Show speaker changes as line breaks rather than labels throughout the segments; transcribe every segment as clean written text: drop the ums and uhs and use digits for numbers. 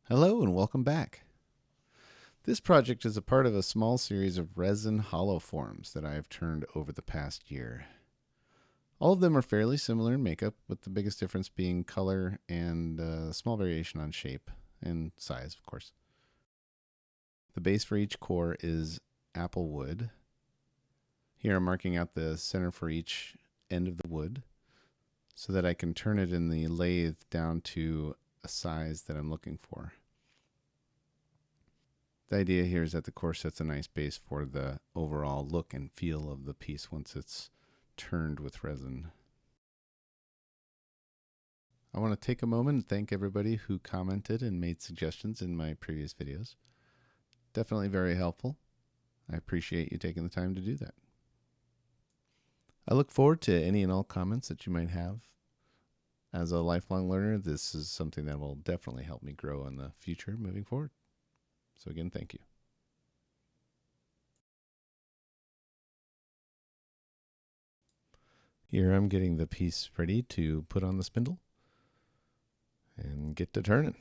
Hello and welcome back. This project is a part of a small series of resin hollow forms that I have turned over the past year. All of them are fairly similar in makeup, with the biggest difference being color and a small variation on shape and size, of course. The base for each core is apple wood. Here I'm marking out the center for each end of the wood so that I can turn it in the lathe down to a size that I'm looking for. The idea here is that the core sets a nice base for the overall look and feel of the piece once it's turned with resin. I want to take a moment and thank everybody who commented and made suggestions in my previous videos. Definitely very helpful. I appreciate you taking the time to do that. I look forward to any and all comments that you might have. As a lifelong learner, this is something that will definitely help me grow in the future moving forward. So again, thank you. Here I'm getting the piece ready to put on the spindle and get to turning.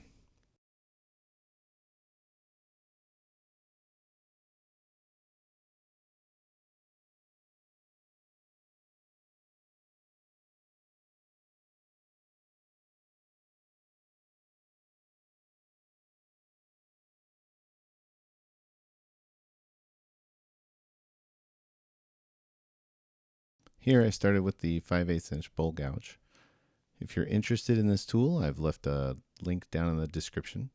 Here I started with the 5/8 inch bowl gouge. If you're interested in this tool, I've left a link down in the description.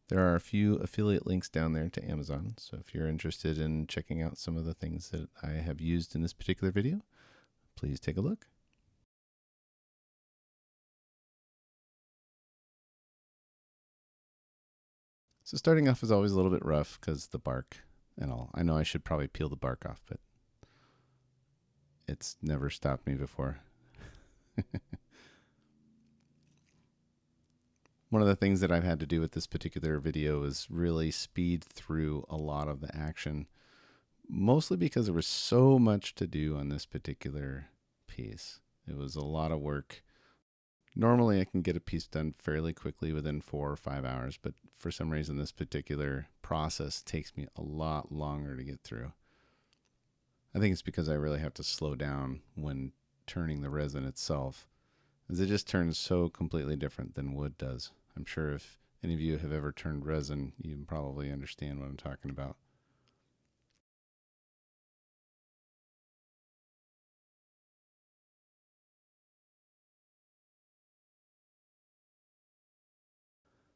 There are a few affiliate links down there to Amazon, so if you're interested in checking out some of the things that I have used in this particular video, please take a look. So starting off is always a little bit rough because the bark and all. I know I should probably peel the bark off, but it's never stopped me before. One of the things that I've had to do with this particular video is really speed through a lot of the action, mostly because there was so much to do on this particular piece. It was a lot of work. Normally, I can get a piece done fairly quickly within 4 or 5 hours, but for some reason, this particular process takes me a lot longer to get through. I think it's because I really have to slow down when turning the resin itself, as it just turns so completely different than wood does. I'm sure if any of you have ever turned resin, you probably understand what I'm talking about.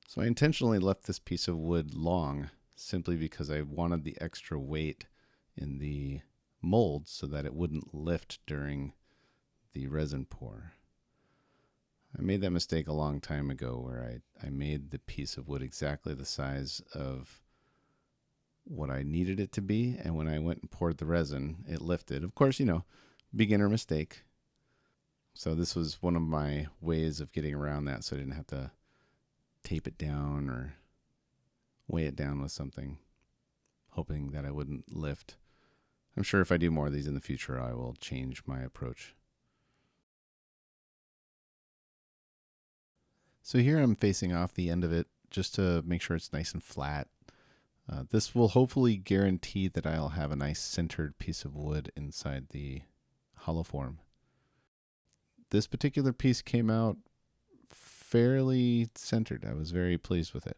So I intentionally left this piece of wood long simply because I wanted the extra weight in the mold so that it wouldn't lift during the resin pour. I made that mistake a long time ago where I made the piece of wood exactly the size of what I needed it to be, and when I went and poured the resin, it lifted. Of course, beginner mistake. So this was one of my ways of getting around that so I didn't have to tape it down or weigh it down with something, hoping that I wouldn't lift. I'm sure if I do more of these in the future, I will change my approach. So here I'm facing off the end of it just to make sure it's nice and flat. This will hopefully guarantee that I'll have a nice centered piece of wood inside the hollow form. This particular piece came out fairly centered. I was very pleased with it.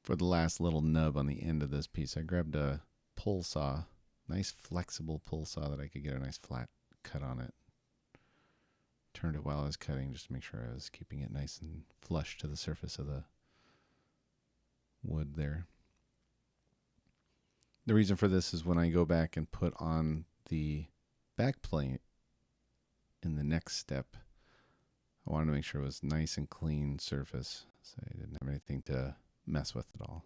For the last little nub on the end of this piece, I grabbed a pull saw, nice flexible pull saw that I could get a nice flat cut on it. Turned it while I was cutting just to make sure I was keeping it nice and flush to the surface of the wood there. The reason for this is when I go back and put on the back plate in the next step, I wanted to make sure it was nice and clean surface so I didn't have anything to mess with at all.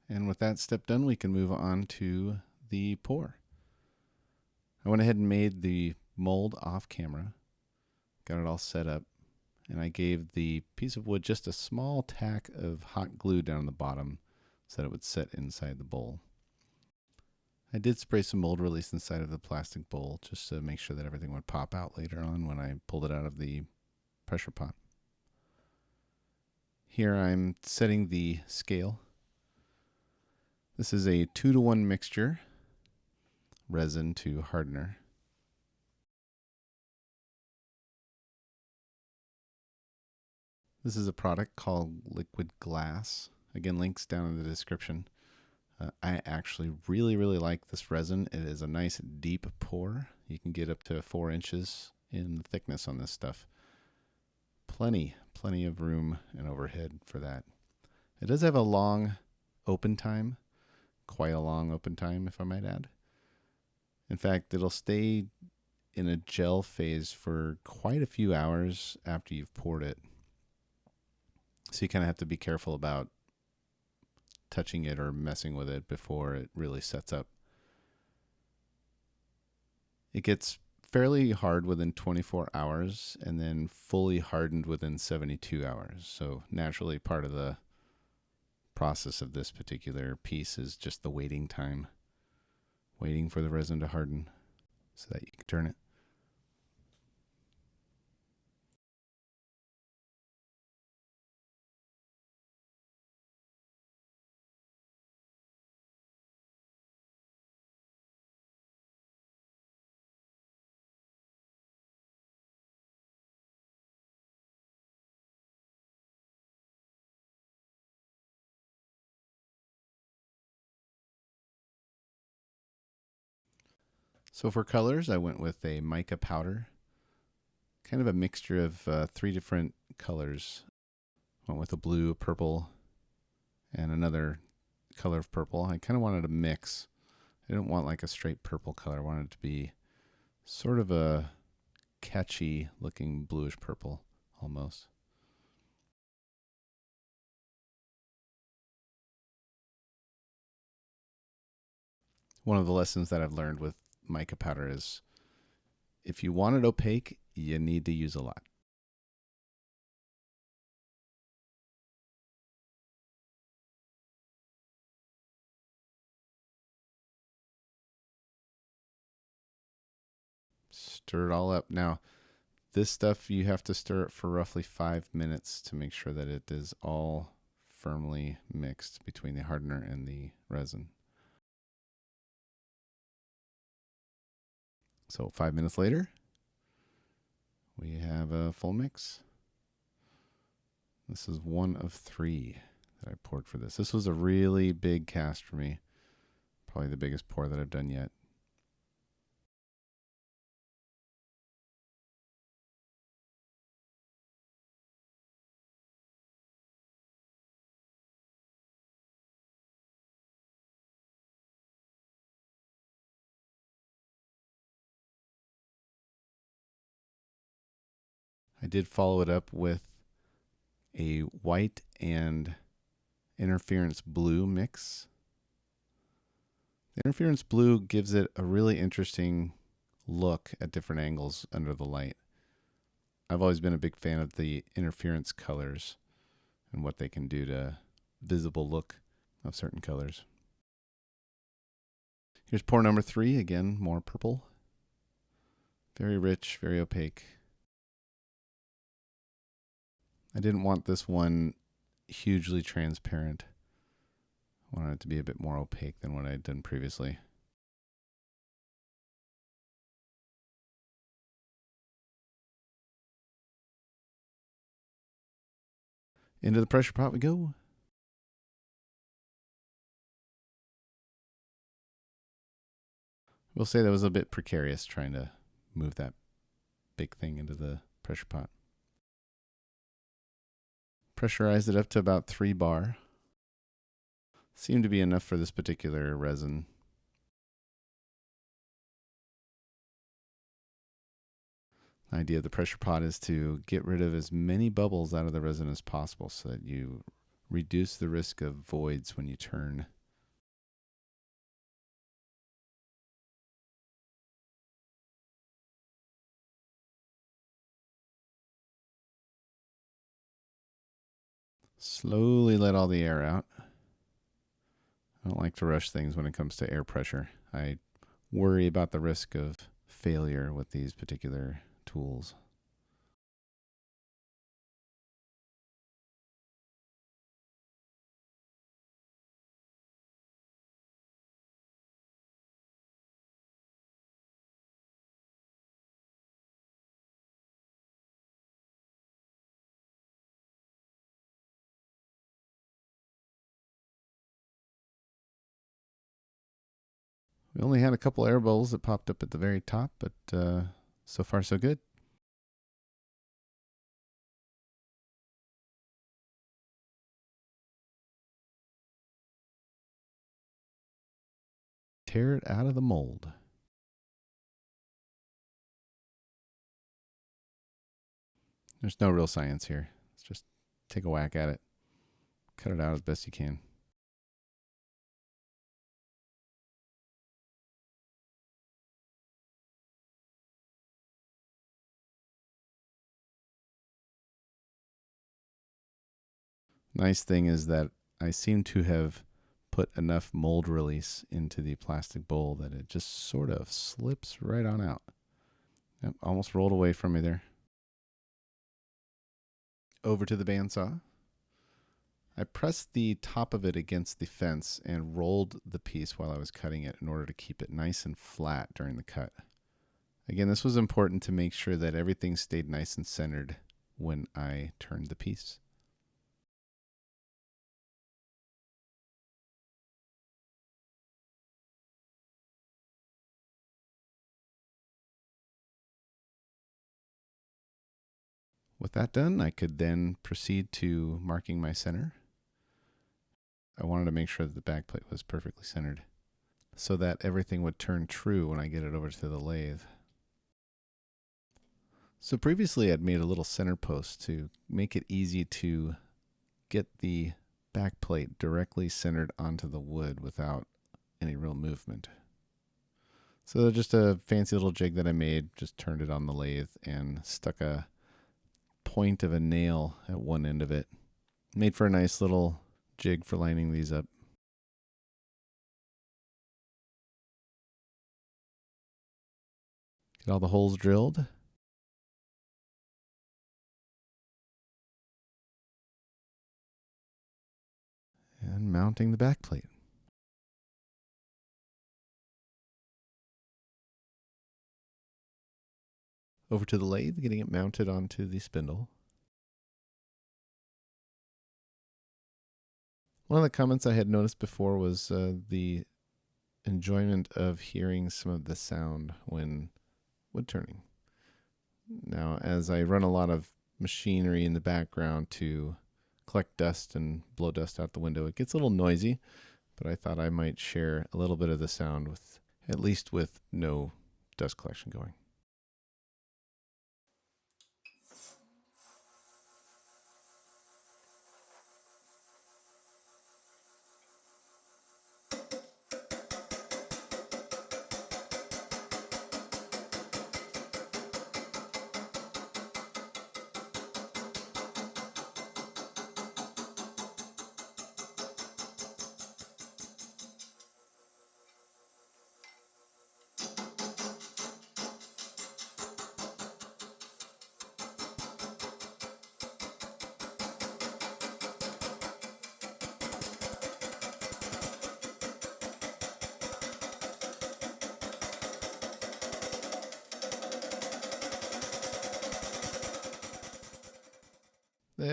And with that step done, we can move on to the pour. I went ahead and made the mold off camera, got it all set up, and I gave the piece of wood just a small tack of hot glue down the bottom so that it would set inside the bowl. I did spray some mold release inside of the plastic bowl just to make sure that everything would pop out later on when I pulled it out of the pressure pot. Here I'm setting the scale. This is a 2-to-1 mixture, resin to hardener. This is a product called Liquid Glass. Again, links down in the description. I actually really like this resin. It is a nice deep pour. You can get up to 4 inches in thickness on this stuff. Plenty of room and overhead for that. It does have a long open time, quite a long open time if I might add. In fact, it'll stay in a gel phase for quite a few hours after you've poured it. So you kind of have to be careful about touching it or messing with it before it really sets up. It gets fairly hard within 24 hours and then fully hardened within 72 hours. So naturally part of the process of this particular piece is just the waiting time, waiting for the resin to harden so that you can turn it. So for colors, I went with a mica powder, kind of a mixture of 3 different colors. Went with a blue, purple, and another color of purple. I kind of wanted a mix. I didn't want like a straight purple color. I wanted it to be sort of a catchy looking bluish purple almost. One of the lessons that I've learned with mica powder is if you want it opaque, you need to use a lot. Stir it all up. Now, this stuff you have to stir it for roughly 5 minutes to make sure that it is all firmly mixed between the hardener and the resin. So 5 minutes later, we have a full mix. This is one of 3 that I poured for this. This was a really big cast for me. Probably the biggest pour that I've done yet. I did follow it up with a white and interference blue mix. The interference blue gives it a really interesting look at different angles under the light. I've always been a big fan of the interference colors and what they can do to visible look of certain colors. Here's pour number 3, again, more purple. Very rich, very opaque. I didn't want this one hugely transparent. I wanted it to be a bit more opaque than what I had done previously. Into the pressure pot we go. We'll say that was a bit precarious trying to move that big thing into the pressure pot. Pressurized it up to about 3 bar. Seemed to be enough for this particular resin. The idea of the pressure pot is to get rid of as many bubbles out of the resin as possible so that you reduce the risk of voids when you turn Slowly let all the air out. I don't like to rush things when it comes to air pressure. I worry about the risk of failure with these particular tools. We only had a couple air bubbles that popped up at the very top, but so far so good. Tear it out of the mold. There's no real science here. Let's just take a whack at it. Cut it out as best you can. Nice thing is that I seem to have put enough mold release into the plastic bowl that it just sort of slips right on out. Yep, almost rolled away from me there. Over to the bandsaw. I pressed the top of it against the fence and rolled the piece while I was cutting it in order to keep it nice and flat during the cut. Again, this was important to make sure that everything stayed nice and centered when I turned the piece. With that done, I could then proceed to marking my center. I wanted to make sure that the back plate was perfectly centered so that everything would turn true when I get it over to the lathe. So previously I'd made a little center post to make it easy to get the back plate directly centered onto the wood without any real movement. So just a fancy little jig that I made, just turned it on the lathe and stuck a point of a nail at one end of it. Made for a nice little jig for lining these up. Get all the holes drilled. And mounting the back plate. Over to the lathe, getting it mounted onto the spindle. One of the comments I had noticed before was the enjoyment of hearing some of the sound when wood turning. Now, as I run a lot of machinery in the background to collect dust and blow dust out the window, it gets a little noisy, but I thought I might share a little bit of the sound with, at least with no dust collection going.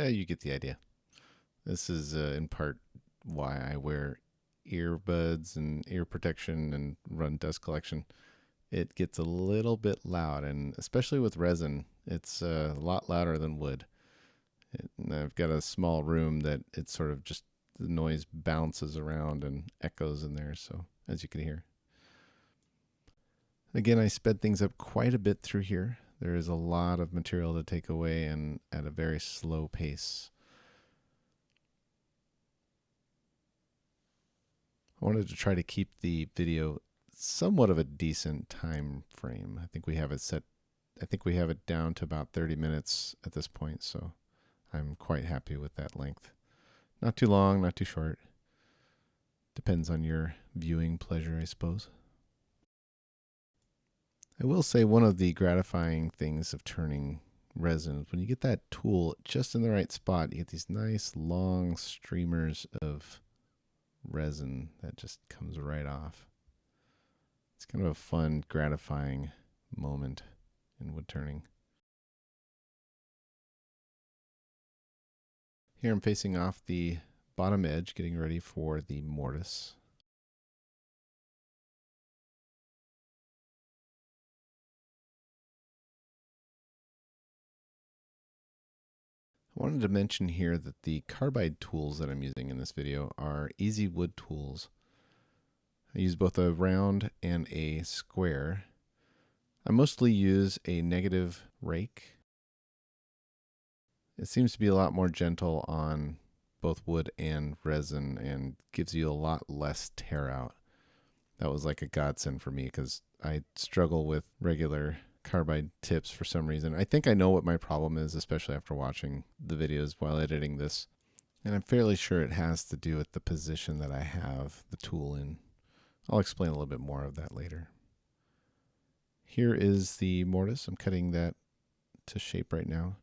You get the idea. This is in part why I wear earbuds and ear protection and run dust collection. It gets a little bit loud, and especially with resin, it's a lot louder than wood. I've got a small room that it's sort of just the noise bounces around and echoes in there, so as you can hear. Again, I sped things up quite a bit through here. There is a lot of material to take away and at a very slow pace. I wanted to try to keep the video somewhat of a decent time frame. I think we have it down to about 30 minutes at this point, so I'm quite happy with that length. Not too long, not too short. Depends on your viewing pleasure, I suppose. I will say one of the gratifying things of turning resin is when you get that tool just in the right spot, you get these nice long streamers of resin that just comes right off. It's kind of a fun, gratifying moment in wood turning. Here I'm facing off the bottom edge, getting ready for the mortise. I wanted to mention here that the carbide tools that I'm using in this video are easy wood tools. I use both a round and a square. I mostly use a negative rake. It seems to be a lot more gentle on both wood and resin and gives you a lot less tear out. That was like a godsend for me because I struggle with regular carbide tips for some reason. I think I know what my problem is, especially after watching the videos while editing this. And I'm fairly sure it has to do with the position that I have the tool in. I'll explain a little bit more of that later. Here is the mortise. I'm cutting that to shape right now.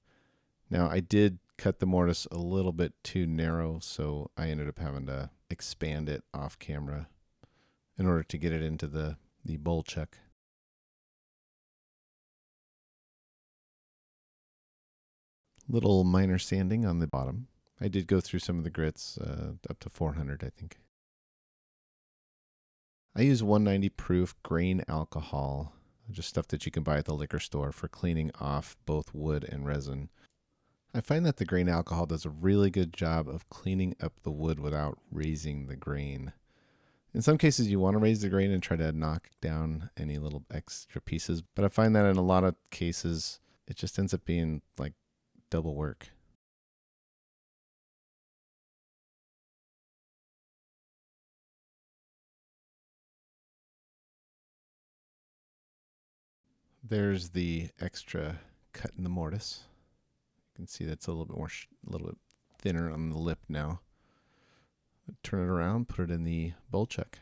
Now I did cut the mortise a little bit too narrow, so I ended up having to expand it off camera in order to get it into the bowl chuck. Little minor sanding on the bottom. I did go through some of the grits, up to 400, I think. I use 190 proof grain alcohol, just stuff that you can buy at the liquor store for cleaning off both wood and resin. I find that the grain alcohol does a really good job of cleaning up the wood without raising the grain. In some cases, you want to raise the grain and try to knock down any little extra pieces, but I find that in a lot of cases, it just ends up being like double work. There's the extra cut in the mortise. You can see that's a little bit more, a little bit thinner on the lip now. Turn it around, put it in the bowl chuck.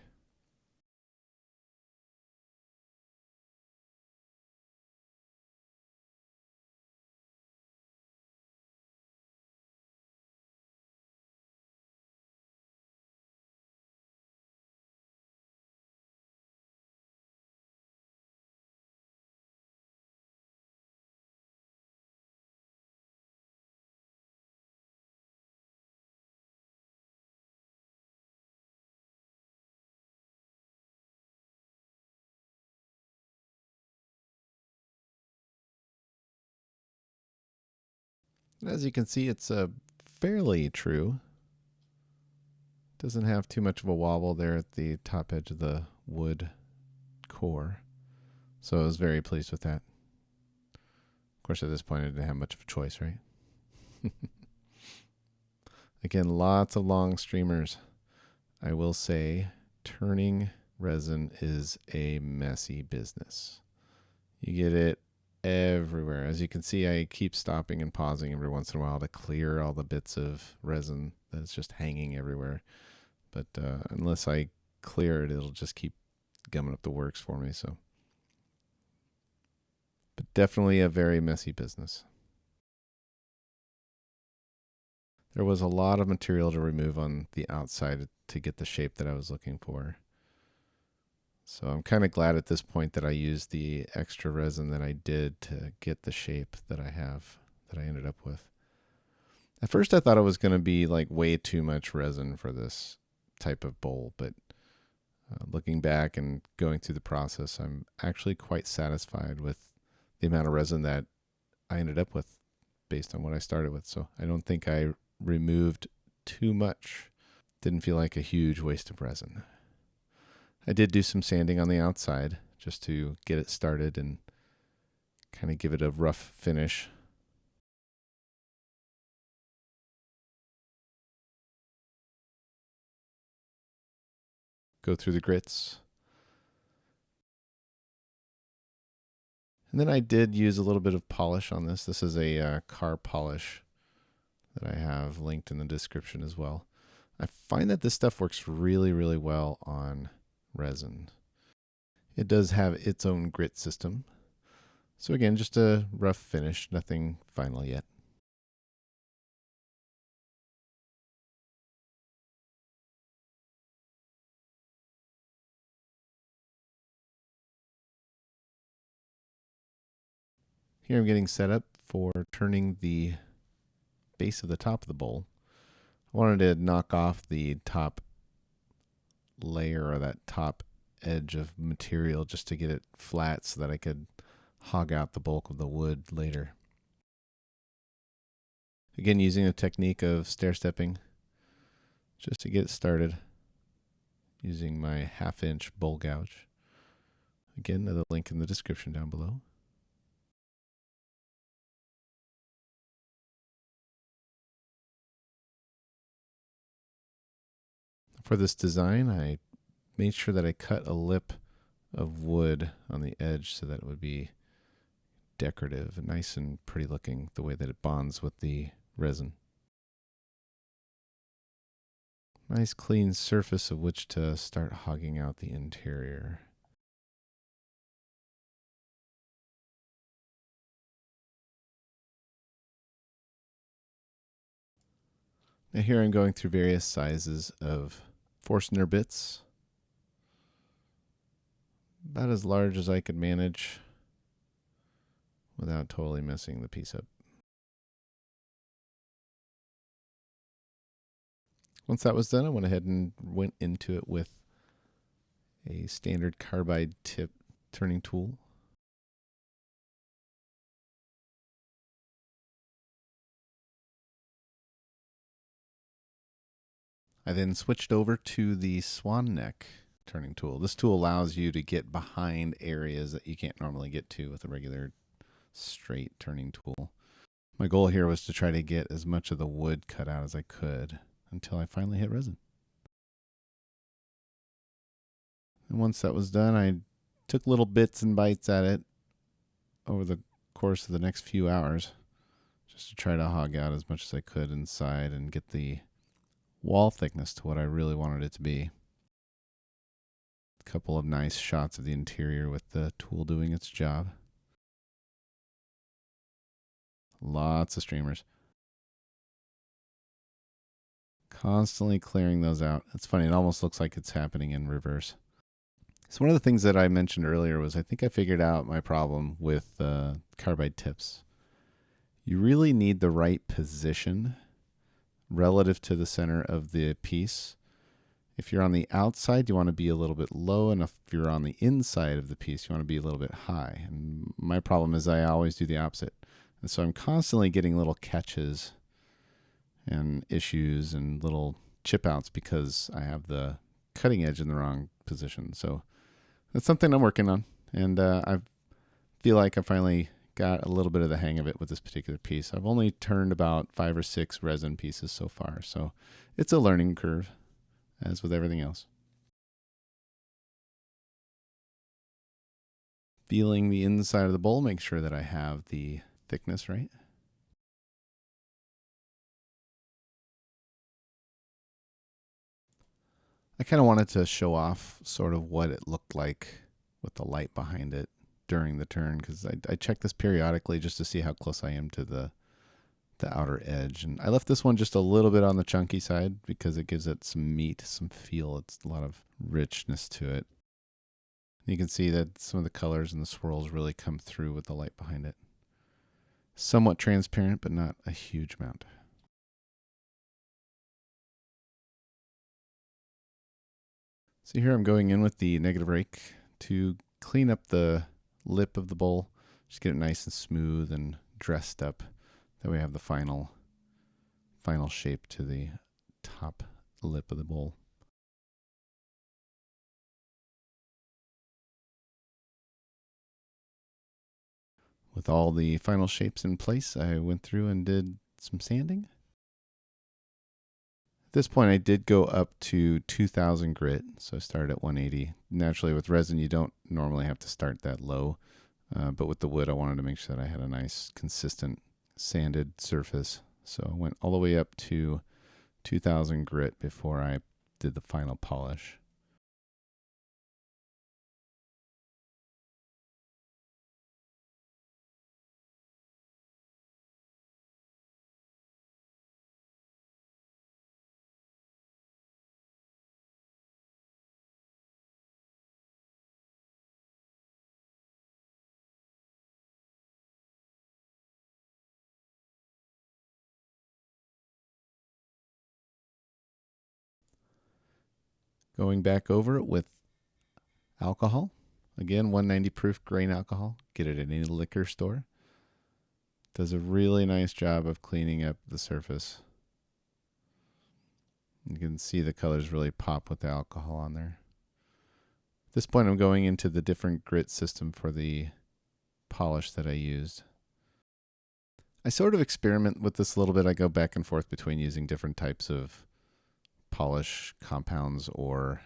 As you can see, it's fairly true. Doesn't have too much of a wobble there at the top edge of the wood core. So I was very pleased with that. Of course, at this point, I didn't have much of a choice, right? Again, lots of long streamers. I will say turning resin is a messy business. You get it everywhere. As you can see, I keep stopping and pausing every once in a while to clear all the bits of resin that's just hanging everywhere. But unless I clear it, it'll just keep gumming up the works for me. So, but definitely a very messy business. There was a lot of material to remove on the outside to get the shape that I was looking for. So I'm kind of glad at this point that I used the extra resin that I did to get the shape that I have, that I ended up with. At first I thought it was going to be like way too much resin for this type of bowl, but looking back and going through the process, I'm actually quite satisfied with the amount of resin that I ended up with based on what I started with. So I don't think I removed too much. Didn't feel like a huge waste of resin. I did do some sanding on the outside just to get it started and kind of give it a rough finish. Go through the grits. And then I did use a little bit of polish on this. This is a car polish that I have linked in the description as well. I find that this stuff works really, really well on resin. It does have its own grit system. So again, just a rough finish, nothing final yet. Here I'm getting set up for turning the base of the top of the bowl. I wanted to knock off the top layer or that top edge of material just to get it flat so that I could hog out the bulk of the wood later. Again, using the technique of stair stepping just to get started, using my 1/2 inch bowl gouge. Again, another link in the description down below. For this design, I made sure that I cut a lip of wood on the edge so that it would be decorative and nice and pretty looking, the way that it bonds with the resin. Nice clean surface of which to start hogging out the interior. Now here I'm going through various sizes of Forstner bits, about as large as I could manage without totally messing the piece up. Once that was done, I went ahead and went into it with a standard carbide tip turning tool. I then switched over to the swan neck turning tool. This tool allows you to get behind areas that you can't normally get to with a regular straight turning tool. My goal here was to try to get as much of the wood cut out as I could until I finally hit resin. And once that was done, I took little bits and bites at it over the course of the next few hours just to try to hog out as much as I could inside and get the wall thickness to what I really wanted it to be. A couple of nice shots of the interior with the tool doing its job. Lots of streamers. Constantly clearing those out. It's funny, it almost looks like it's happening in reverse. So one of the things that I mentioned earlier was I think I figured out my problem with carbide tips. You really need the right position relative to the center of the piece. If you're on the outside, you want to be a little bit low, and if you're on the inside of the piece, you want to be a little bit high. And my problem is I always do the opposite. And so I'm constantly getting little catches and issues and little chip outs because I have the cutting edge in the wrong position. So that's something I'm working on. And I feel like I finally got a little bit of the hang of it with this particular piece. I've only turned about 5 or 6 resin pieces so far. So it's a learning curve, as with everything else. Feeling the inside of the bowl, make sure that I have the thickness right. I kind of wanted to show off sort of what it looked like with the light behind it during the turn, because I check this periodically just to see how close I am to the outer edge. And I left this one just a little bit on the chunky side because it gives it some meat, some feel. It's a lot of richness to it. You can see that some of the colors and the swirls really come through with the light behind it. Somewhat transparent, but not a huge amount. So here I'm going in with the negative rake to clean up the lip of the bowl, just get it nice and smooth and dressed up. That way I have the final shape to the top lip of the bowl. With all the final shapes in place, I went through and did some sanding. At this point, I did go up to 2000 grit, so I started at 180. Naturally, with resin, you don't normally have to start that low, but with the wood, I wanted to make sure that I had a nice, consistent, sanded surface. So I went all the way up to 2000 grit before I did the final polish. Going back over it with alcohol. Again, 190 proof grain alcohol. Get it at any liquor store. Does a really nice job of cleaning up the surface. You can see the colors really pop with the alcohol on there. At this point, I'm going into the different grit system for the polish that I used. I sort of experiment with this a little bit. I go back and forth between using different types of polish compounds or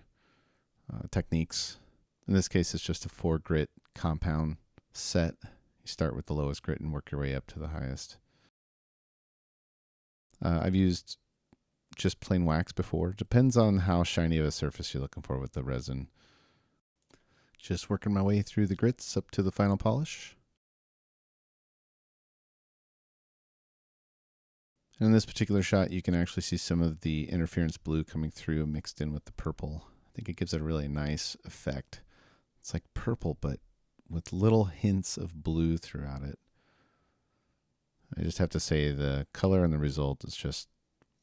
techniques. In this case, it's just a 4 grit compound set. You start with the lowest grit and work your way up to the highest. I've used just plain wax before. Depends on how shiny of a surface you're looking for with the resin. Just working my way through the grits up to the final polish. And in this particular shot, you can actually see some of the interference blue coming through mixed in with the purple. I think it gives it a really nice effect. It's like purple, but with little hints of blue throughout it. I just have to say the color and the result is just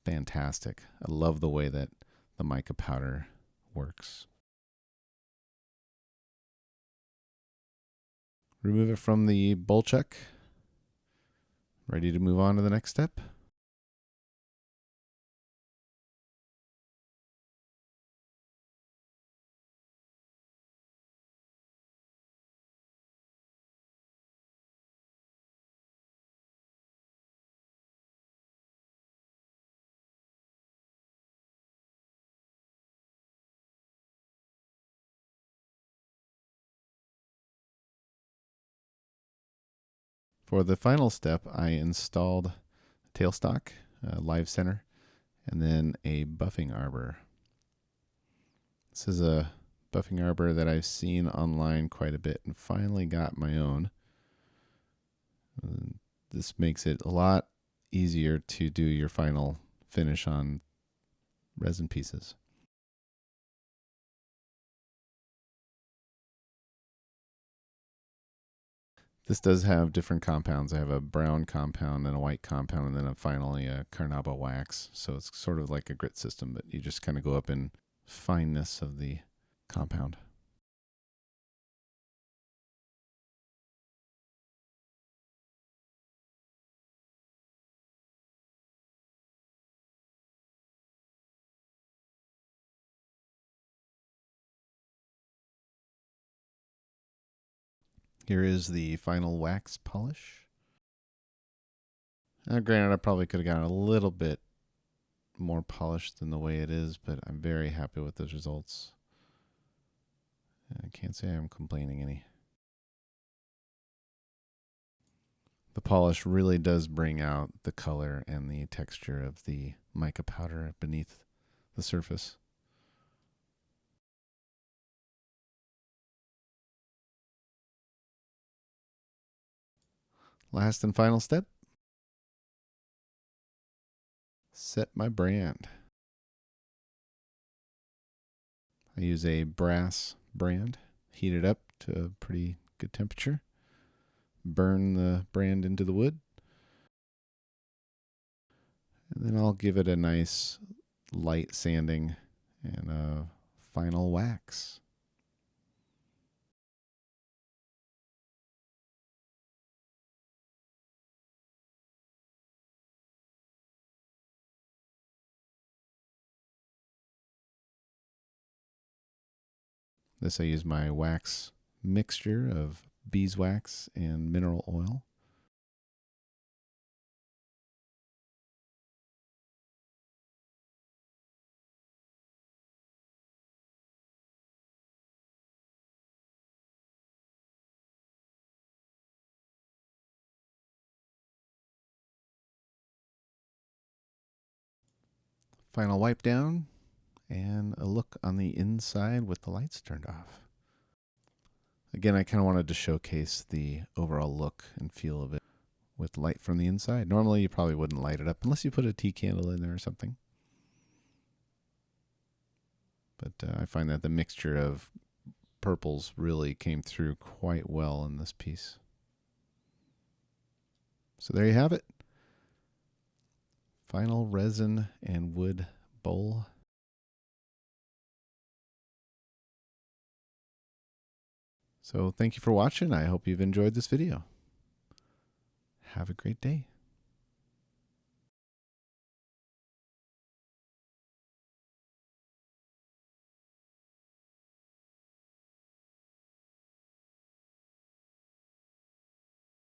fantastic. I love the way that the mica powder works. Remove it from the bowl chuck. Ready to move on to the next step. For the final step, I installed a tailstock, a live center, and then a buffing arbor. This is a buffing arbor that I've seen online quite a bit and finally got my own. This makes it a lot easier to do your final finish on resin pieces. This does have different compounds. I have a brown compound and a white compound, and then finally a carnauba wax. So it's sort of like a grit system, but you just kind of go up in fineness of the compound. Here is the final wax polish. Now, granted, I probably could have gotten a little bit more polished than the way it is, but I'm very happy with those results. I can't say I'm complaining any. The polish really does bring out the color and the texture of the mica powder beneath the surface. Last and final step. Set my brand. I use a brass brand, heat it up to a pretty good temperature, burn the brand into the wood, and then I'll give it a nice light sanding and a final wax. This I use my wax mixture of beeswax and mineral oil. Final wipe down and a look on the inside with the lights turned off. Again, I kind of wanted to showcase the overall look and feel of it with light from the inside. Normally, you probably wouldn't light it up unless you put a tea candle in there or something. But I find that the mixture of purples really came through quite well in this piece. So there you have it. Final resin and wood bowl. So thank you for watching. I hope you've enjoyed this video. Have a great day.